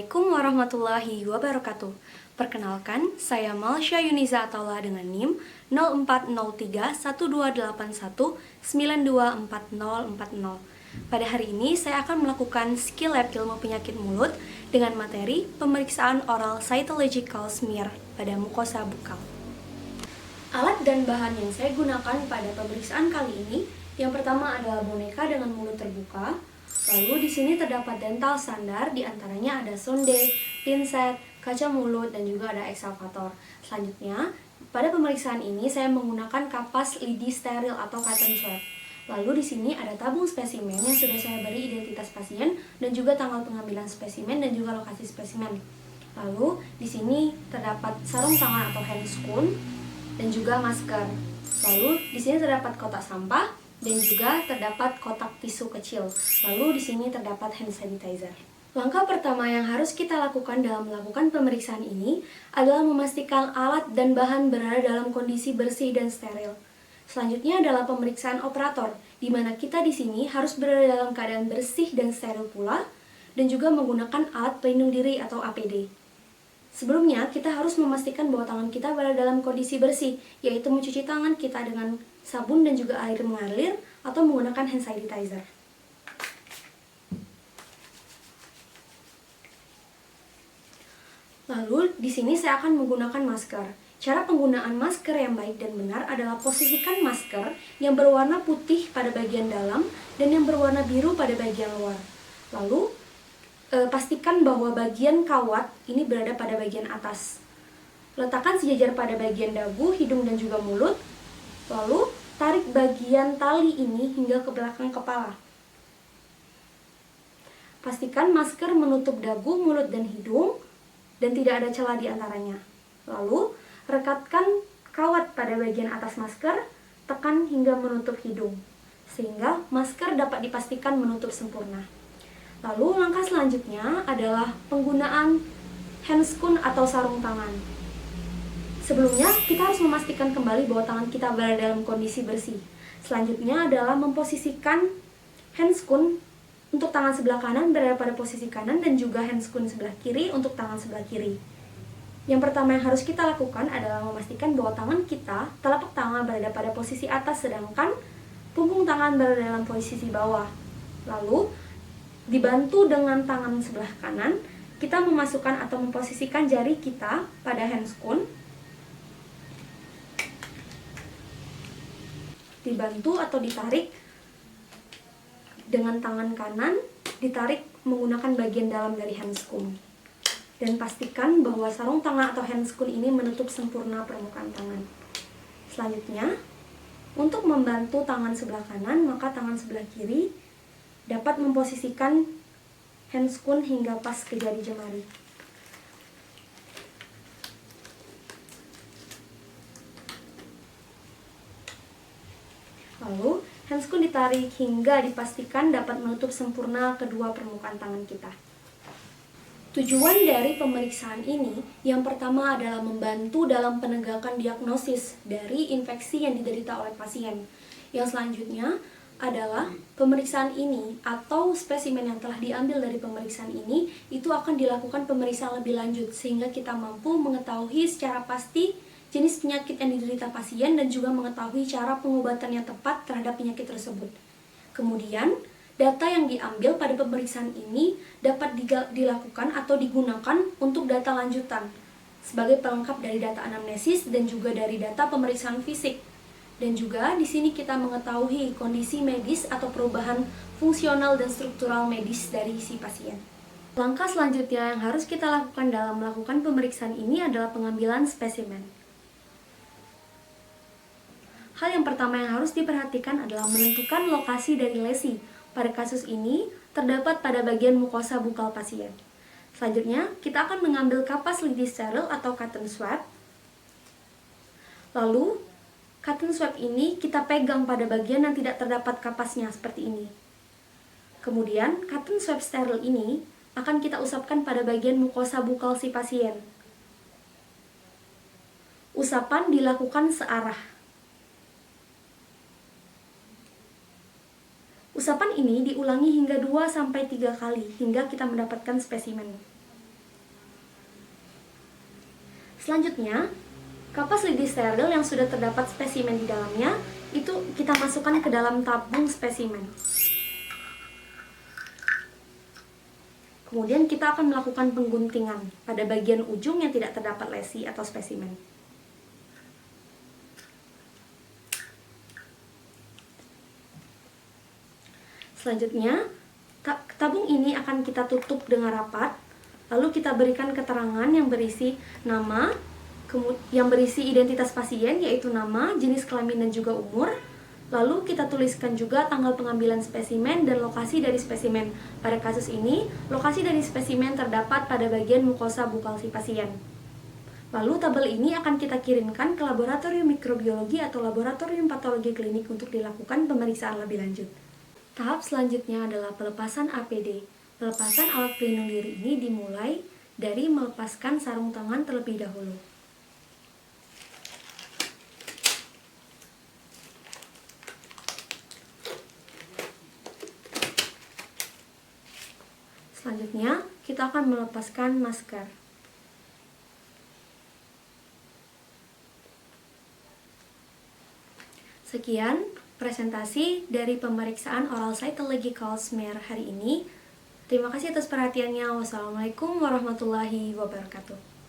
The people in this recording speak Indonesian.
Assalamualaikum warahmatullahi wabarakatuh. Perkenalkan, saya Malsya Yuniza Ataullah dengan NIM 04031281924040. Pada hari ini saya akan melakukan skill lab ilmu penyakit mulut dengan materi pemeriksaan oral cytological smear pada mukosa bukal. Alat dan bahan yang saya gunakan pada pemeriksaan kali ini, yang pertama adalah boneka dengan mulut terbuka. Lalu di sini terdapat dental standar, diantaranya ada sonde, pinset, kaca mulut, dan juga ada ekskavator. Selanjutnya, pada pemeriksaan ini saya menggunakan kapas lidi steril atau cotton swab. Lalu di sini ada tabung spesimen yang sudah saya beri identitas pasien dan juga tanggal pengambilan spesimen dan juga lokasi spesimen. Lalu di sini terdapat sarung tangan atau handscoon dan juga masker. Lalu di sini terdapat kotak sampah dan juga terdapat kotak tisu kecil. Lalu di sini terdapat hand sanitizer. Langkah pertama yang harus kita lakukan dalam melakukan pemeriksaan ini adalah memastikan alat dan bahan berada dalam kondisi bersih dan steril. Selanjutnya adalah pemeriksaan operator, di mana kita di sini harus berada dalam keadaan bersih dan steril pula, dan juga menggunakan alat pelindung diri atau APD. Sebelumnya, kita harus memastikan bahwa tangan kita berada dalam kondisi bersih, yaitu mencuci tangan kita dengan sabun dan juga air mengalir atau menggunakan hand sanitizer. Lalu, di sini saya akan menggunakan masker. Cara penggunaan masker yang baik dan benar adalah posisikan masker yang berwarna putih pada bagian dalam dan yang berwarna biru pada bagian luar. Lalu, pastikan bahwa bagian kawat ini berada pada bagian atas. Letakkan sejajar pada bagian dagu, hidung, dan juga mulut. Lalu, tarik bagian tali ini hingga ke belakang kepala. Pastikan masker menutup dagu, mulut, dan hidung, dan tidak ada celah di antaranya. Lalu, rekatkan kawat pada bagian atas masker, tekan hingga menutup hidung, sehingga masker dapat dipastikan menutup sempurna. Lalu langkah selanjutnya adalah penggunaan handscoon atau sarung tangan. Sebelumnya, kita harus memastikan kembali bahwa tangan kita berada dalam kondisi bersih. Selanjutnya adalah memposisikan handscoon untuk tangan sebelah kanan berada pada posisi kanan dan juga handscoon sebelah kiri untuk tangan sebelah kiri. Yang pertama yang harus kita lakukan adalah memastikan bahwa tangan kita, telapak tangan berada pada posisi atas sedangkan punggung tangan berada dalam posisi bawah. Lalu, dibantu dengan tangan sebelah kanan, kita memasukkan atau memposisikan jari kita pada handscoon. Dibantu atau ditarik dengan tangan kanan, ditarik menggunakan bagian dalam dari handscoon. Dan pastikan bahwa sarung tangan atau handscoon ini menutup sempurna permukaan tangan. Selanjutnya, untuk membantu tangan sebelah kanan, maka tangan sebelah kiri dapat memposisikan handscoon hingga pas ke jari jemari. Lalu, handscoon ditarik hingga dipastikan dapat menutup sempurna kedua permukaan tangan kita. Tujuan dari pemeriksaan ini, yang pertama adalah membantu dalam penegakan diagnosis dari infeksi yang diderita oleh pasien. Yang selanjutnya adalah pemeriksaan ini atau spesimen yang telah diambil dari pemeriksaan ini itu akan dilakukan pemeriksaan lebih lanjut sehingga kita mampu mengetahui secara pasti jenis penyakit yang diderita pasien dan juga mengetahui cara pengobatan yang tepat terhadap penyakit tersebut. Kemudian, data yang diambil pada pemeriksaan ini dapat dilakukan atau digunakan untuk data lanjutan sebagai pelengkap dari data anamnesis dan juga dari data pemeriksaan fisik. Dan juga di sini kita mengetahui kondisi medis atau perubahan fungsional dan struktural medis dari si pasien. Langkah selanjutnya yang harus kita lakukan dalam melakukan pemeriksaan ini adalah pengambilan spesimen. Hal yang pertama yang harus diperhatikan adalah menentukan lokasi dari lesi. Pada kasus ini, terdapat pada bagian mukosa bukal pasien. Selanjutnya, kita akan mengambil kapas lidi steril atau cotton swab. Lalu, cotton swab ini kita pegang pada bagian yang tidak terdapat kapasnya seperti ini. Kemudian, cotton swab steril ini akan kita usapkan pada bagian mukosa bukal si pasien. Usapan dilakukan searah. Usapan ini diulangi hingga 2-3 kali hingga kita mendapatkan spesimen. Selanjutnya, kapas lidi steril yang sudah terdapat spesimen di dalamnya itu kita masukkan ke dalam tabung spesimen. Kemudian kita akan melakukan pengguntingan pada bagian ujung yang tidak terdapat lesi atau spesimen. Selanjutnya, tabung ini akan kita tutup dengan rapat, lalu kita berikan keterangan yang berisi nama, yang berisi identitas pasien yaitu nama, jenis kelamin dan juga umur. Lalu kita tuliskan juga tanggal pengambilan spesimen dan lokasi dari spesimen. Pada kasus ini, lokasi dari spesimen terdapat pada bagian mukosa bukal si pasien. Lalu tabel ini akan kita kirimkan ke laboratorium mikrobiologi atau laboratorium patologi klinik untuk dilakukan pemeriksaan lebih lanjut. Tahap selanjutnya adalah pelepasan APD. Pelepasan alat pelindung diri ini dimulai dari melepaskan sarung tangan terlebih dahulu. Selanjutnya, kita akan melepaskan masker. Sekian presentasi dari pemeriksaan oral cytological smear hari ini. Terima kasih atas perhatiannya. Wassalamualaikum warahmatullahi wabarakatuh.